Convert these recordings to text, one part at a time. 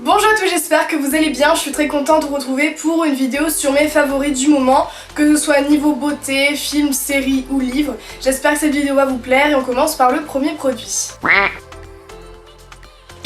Bonjour à tous, j'espère que vous allez bien, je suis très contente de vous retrouver pour une vidéo sur mes favoris du moment, que ce soit niveau beauté, film, série ou livre. J'espère que cette vidéo va vous plaire et on commence par le premier produit.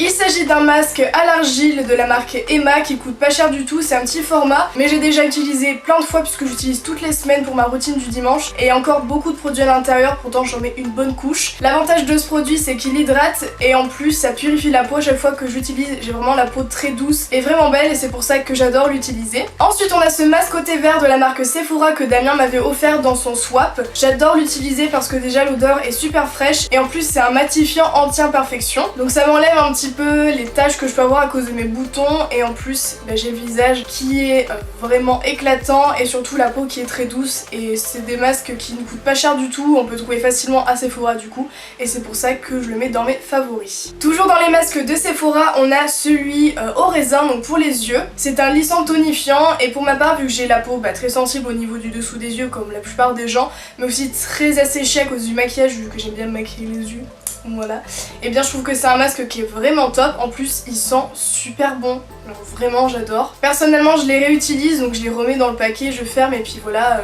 Il s'agit d'un masque à l'argile de la marque Emma qui coûte pas cher du tout, c'est un petit format mais j'ai déjà utilisé plein de fois puisque j'utilise toutes les semaines pour ma routine du dimanche et encore beaucoup de produits à l'intérieur, pourtant j'en mets une bonne couche. L'avantage de ce produit c'est qu'il hydrate et en plus ça purifie la peau à chaque fois que j'utilise, j'ai vraiment la peau très douce et vraiment belle et c'est pour ça que j'adore l'utiliser. Ensuite on a ce masque au thé vert de la marque Sephora que Damien m'avait offert dans son swap. J'adore l'utiliser parce que déjà l'odeur est super fraîche et en plus c'est un matifiant anti-imperfection donc ça m'enlève un petit peu les taches que je peux avoir à cause de mes boutons et en plus j'ai le visage qui est vraiment éclatant et surtout la peau qui est très douce et c'est des masques qui ne coûtent pas cher du tout, on peut trouver facilement à Sephora du coup et c'est pour ça que je le mets dans mes favoris. Toujours dans les masques de Sephora on a celui au raisin donc pour les yeux, c'est un lissant tonifiant et pour ma part vu que j'ai la peau très sensible au niveau du dessous des yeux comme la plupart des gens mais aussi très asséchée à cause du maquillage vu que j'aime bien me maquiller les yeux. Voilà, et bien je trouve que c'est un masque qui est vraiment top, en plus il sent super bon, alors vraiment j'adore. Personnellement je les réutilise donc je les remets dans le paquet, je ferme et puis voilà,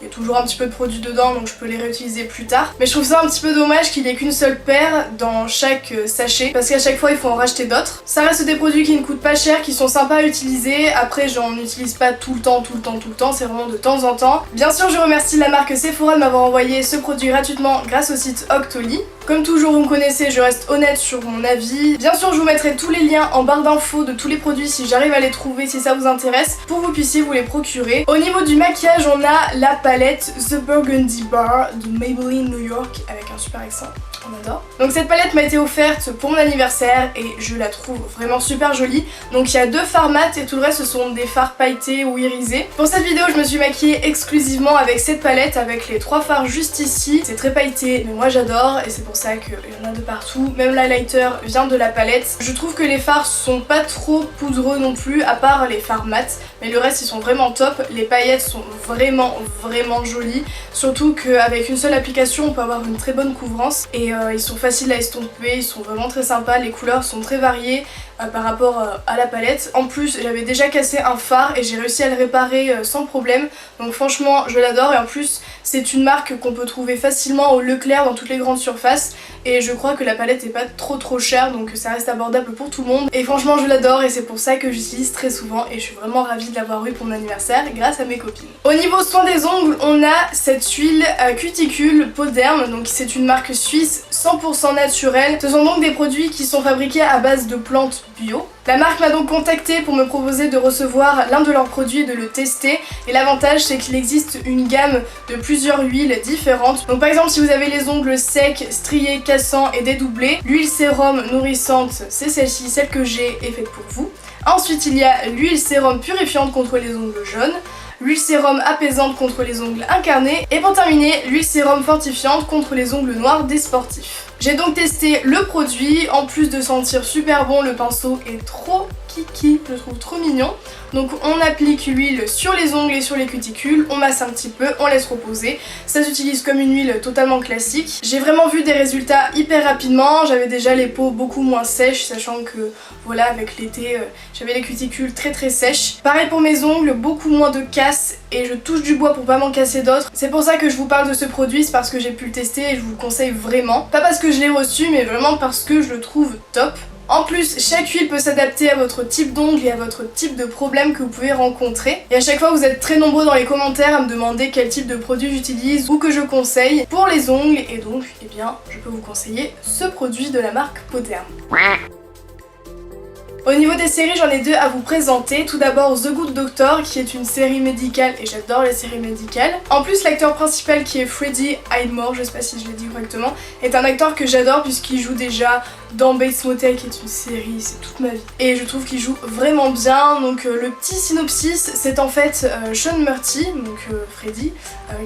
il y a toujours un petit peu de produit dedans donc je peux les réutiliser plus tard. Mais je trouve ça un petit peu dommage qu'il n'y ait qu'une seule paire dans chaque sachet parce qu'à chaque fois il faut en racheter d'autres. Ça reste des produits qui ne coûtent pas cher, qui sont sympas à utiliser, après j'en utilise pas tout le temps, c'est vraiment de temps en temps. Bien sûr je remercie la marque Sephora de m'avoir envoyé ce produit gratuitement grâce au site Octoly. Comme toujours vous me connaissez, je reste honnête sur mon avis. Bien sûr je vous mettrai tous les liens en barre d'infos de tous les produits si j'arrive à les trouver, si ça vous intéresse, pour que vous puissiez vous les procurer. Au niveau du maquillage on a la palette The Burgundy Bar de Maybelline New York avec un super accent. On adore. Donc cette palette m'a été offerte pour mon anniversaire et je la trouve vraiment super jolie. Donc il y a deux fards mat et tout le reste ce sont des fards pailletés ou irisés. Pour cette vidéo je me suis maquillée exclusivement avec cette palette avec les trois fards juste ici. C'est très pailleté mais moi j'adore et c'est pour ça qu'il y en a de partout. Même l'highlighter vient de la palette. Je trouve que les fards sont pas trop poudreux non plus à part les fards mat. Mais le reste ils sont vraiment top. Les paillettes sont vraiment jolies. Surtout qu'avec une seule application on peut avoir une très bonne couvrance et ils sont faciles à estomper, ils sont vraiment très sympas, les couleurs sont très variées par rapport à la palette. En plus j'avais déjà cassé un fard et j'ai réussi à le réparer sans problème, donc franchement je l'adore et en plus c'est une marque qu'on peut trouver facilement au Leclerc dans toutes les grandes surfaces et je crois que la palette est pas trop chère donc ça reste abordable pour tout le monde et franchement je l'adore et c'est pour ça que j'utilise très souvent et je suis vraiment ravie de l'avoir eu pour mon anniversaire grâce à mes copines. Au niveau soin des ongles on a cette huile cuticule Peau d'Herbe, donc c'est une marque suisse 100% naturelle. Ce sont donc des produits qui sont fabriqués à base de plantes bio. La marque m'a donc contactée pour me proposer de recevoir l'un de leurs produits et de le tester et l'avantage c'est qu'il existe une gamme de plusieurs huiles différentes. Donc par exemple si vous avez les ongles secs, striés, cassants et dédoublés, l'huile sérum nourrissante c'est celle-ci, celle que j'ai est faite pour vous. Ensuite il y a l'huile sérum purifiante contre les ongles jaunes, l'huile sérum apaisante contre les ongles incarnés et pour terminer l'huile sérum fortifiante contre les ongles noirs des sportifs. J'ai donc testé le produit, en plus de sentir super bon, le pinceau est trop kiki, je le trouve trop mignon. Donc on applique l'huile sur les ongles et sur les cuticules, on masse un petit peu, on laisse reposer. Ça s'utilise comme une huile totalement classique. J'ai vraiment vu des résultats hyper rapidement, j'avais déjà les peaux beaucoup moins sèches, sachant que voilà avec l'été j'avais les cuticules très sèches. Pareil pour mes ongles, beaucoup moins de casse et je touche du bois pour pas m'en casser d'autres. C'est pour ça que je vous parle de ce produit, c'est parce que j'ai pu le tester et je vous le conseille vraiment. Pas parce que je l'ai reçu mais vraiment parce que je le trouve top. En plus, chaque huile peut s'adapter à votre type d'ongle et à votre type de problème que vous pouvez rencontrer. Et à chaque fois, vous êtes très nombreux dans les commentaires à me demander quel type de produit j'utilise ou que je conseille pour les ongles. Et donc, eh bien, je peux vous conseiller ce produit de la marque Peau d'Herbe. Au niveau des séries, j'en ai deux à vous présenter. Tout d'abord The Good Doctor qui est une série médicale et j'adore les séries médicales. En plus l'acteur principal qui est Freddie Highmore, je sais pas si je l'ai dit correctement, est un acteur que j'adore puisqu'il joue déjà dans Bates Motel qui est une série, c'est toute ma vie. Et je trouve qu'il joue vraiment bien. Donc le petit synopsis c'est en fait Sean Murty, donc Freddie,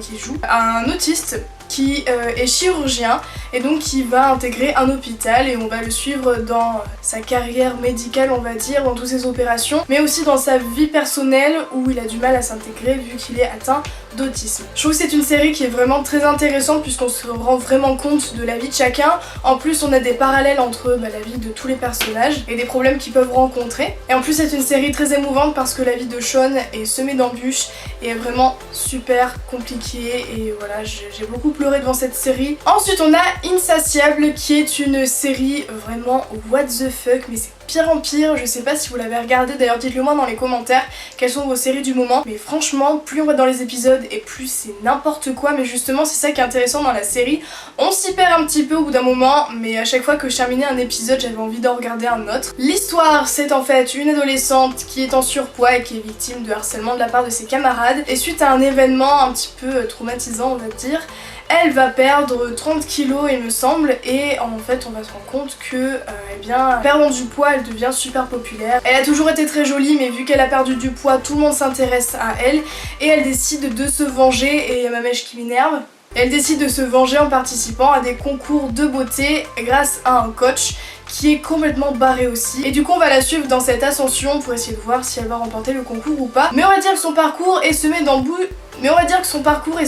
qui joue un autiste qui est chirurgien et donc qui va intégrer un hôpital et on va le suivre dans sa carrière médicale on va dire, dans toutes ses opérations, mais aussi dans sa vie personnelle où il a du mal à s'intégrer vu qu'il est atteint d'autisme. Je trouve que c'est une série qui est vraiment très intéressante puisqu'on se rend vraiment compte de la vie de chacun. En plus on a des parallèles entre la vie de tous les personnages et des problèmes qu'ils peuvent rencontrer. Et en plus c'est une série très émouvante parce que la vie de Sean est semée d'embûches et est vraiment super compliquée et voilà, j'ai beaucoup pleuré devant cette série. Ensuite on a Insatiable qui est une série vraiment what the fuck, mais c'est pire en pire, je sais pas si vous l'avez regardé, d'ailleurs dites-le moi dans les commentaires quelles sont vos séries du moment, mais franchement plus on va dans les épisodes et plus c'est n'importe quoi, mais justement c'est ça qui est intéressant dans la série, on s'y perd un petit peu au bout d'un moment, mais à chaque fois que je terminais un épisode j'avais envie d'en regarder un autre. L'histoire c'est en fait une adolescente qui est en surpoids et qui est victime de harcèlement de la part de ses camarades, et suite à un événement un petit peu traumatisant on va dire, elle va perdre 30 kilos il me semble, et en fait on va se rendre compte que eh bien, perdant du poids elle devient super populaire. Elle a toujours été très jolie mais vu qu'elle a perdu du poids tout le monde s'intéresse à elle et elle décide de se venger, et il y a ma mèche qui m'énerve. Elle décide de se venger en participant à des concours de beauté grâce à un coach qui est complètement barré aussi. Et du coup on va la suivre dans cette ascension pour essayer de voir si elle va remporter le concours ou pas. Mais on va dire que son parcours est semé d'embûches. Mais on va dire que son parcours est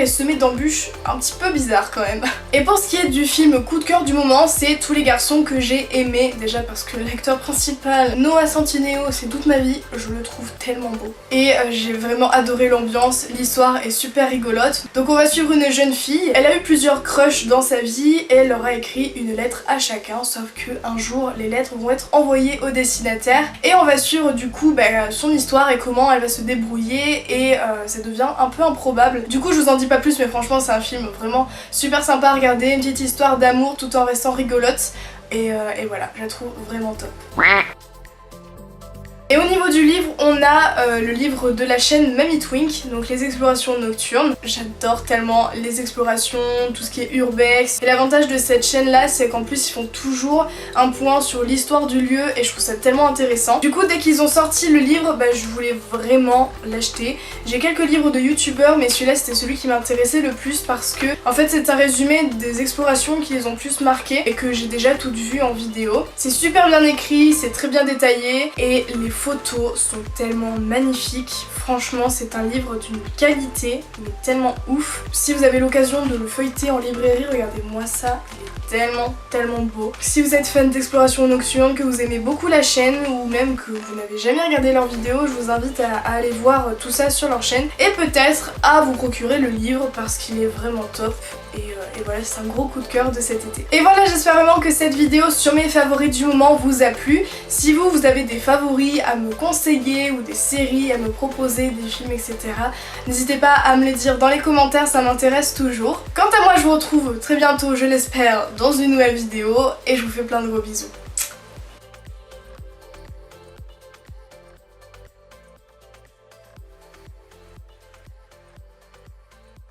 semé d'embûches un petit peu bizarre quand même. Et pour ce qui est du film coup de cœur du moment, c'est Tous les garçons que j'ai aimé. Déjà parce que l'acteur principal, Noah Centineo, c'est toute ma vie, je le trouve tellement beau. Et j'ai vraiment adoré l'ambiance, l'histoire est super rigolote. Donc on va suivre une jeune fille, elle a eu plusieurs crushs dans sa vie et elle leur a écrit une lettre à chacun, sauf que un jour les lettres vont être envoyées au destinataire et on va suivre du coup son histoire et comment elle va se débrouiller, et ça devient un peu improbable. Du coup je vous en dis pas plus, mais franchement c'est un film vraiment super sympa à regarder, une petite histoire d'amour tout en restant rigolote et voilà, je la trouve vraiment top. Et au niveau du livre, on a le livre de la chaîne Mamie Twink, donc les explorations nocturnes. J'adore tellement les explorations, tout ce qui est urbex. Et l'avantage de cette chaîne là, c'est qu'en plus ils font toujours un point sur l'histoire du lieu et je trouve ça tellement intéressant. Du coup dès qu'ils ont sorti le livre, je voulais vraiment l'acheter. J'ai quelques livres de youtubeurs mais celui-là c'était celui qui m'intéressait le plus parce que en fait c'est un résumé des explorations qui les ont plus marquées et que j'ai déjà toutes vues en vidéo. C'est super bien écrit, c'est très bien détaillé et les photos sont tellement magnifiques. Franchement c'est un livre d'une qualité mais tellement ouf. Si vous avez l'occasion de le feuilleter en librairie, regardez-moi ça, il est tellement beau. Si vous êtes fan d'exploration nocturne, que vous aimez beaucoup la chaîne ou même que vous n'avez jamais regardé leurs vidéos, je vous invite à aller voir tout ça sur leur chaîne et peut-être à vous procurer le livre parce qu'il est vraiment top. Et voilà, c'est un gros coup de cœur de cet été. Et voilà, j'espère vraiment que cette vidéo sur mes favoris du moment vous a plu. Si vous avez des favoris à me conseiller ou des séries à me proposer, des films, etc., n'hésitez pas à me les dire dans les commentaires, ça m'intéresse toujours. Quant à moi, je vous retrouve très bientôt, je l'espère, dans une nouvelle vidéo et je vous fais plein de gros bisous.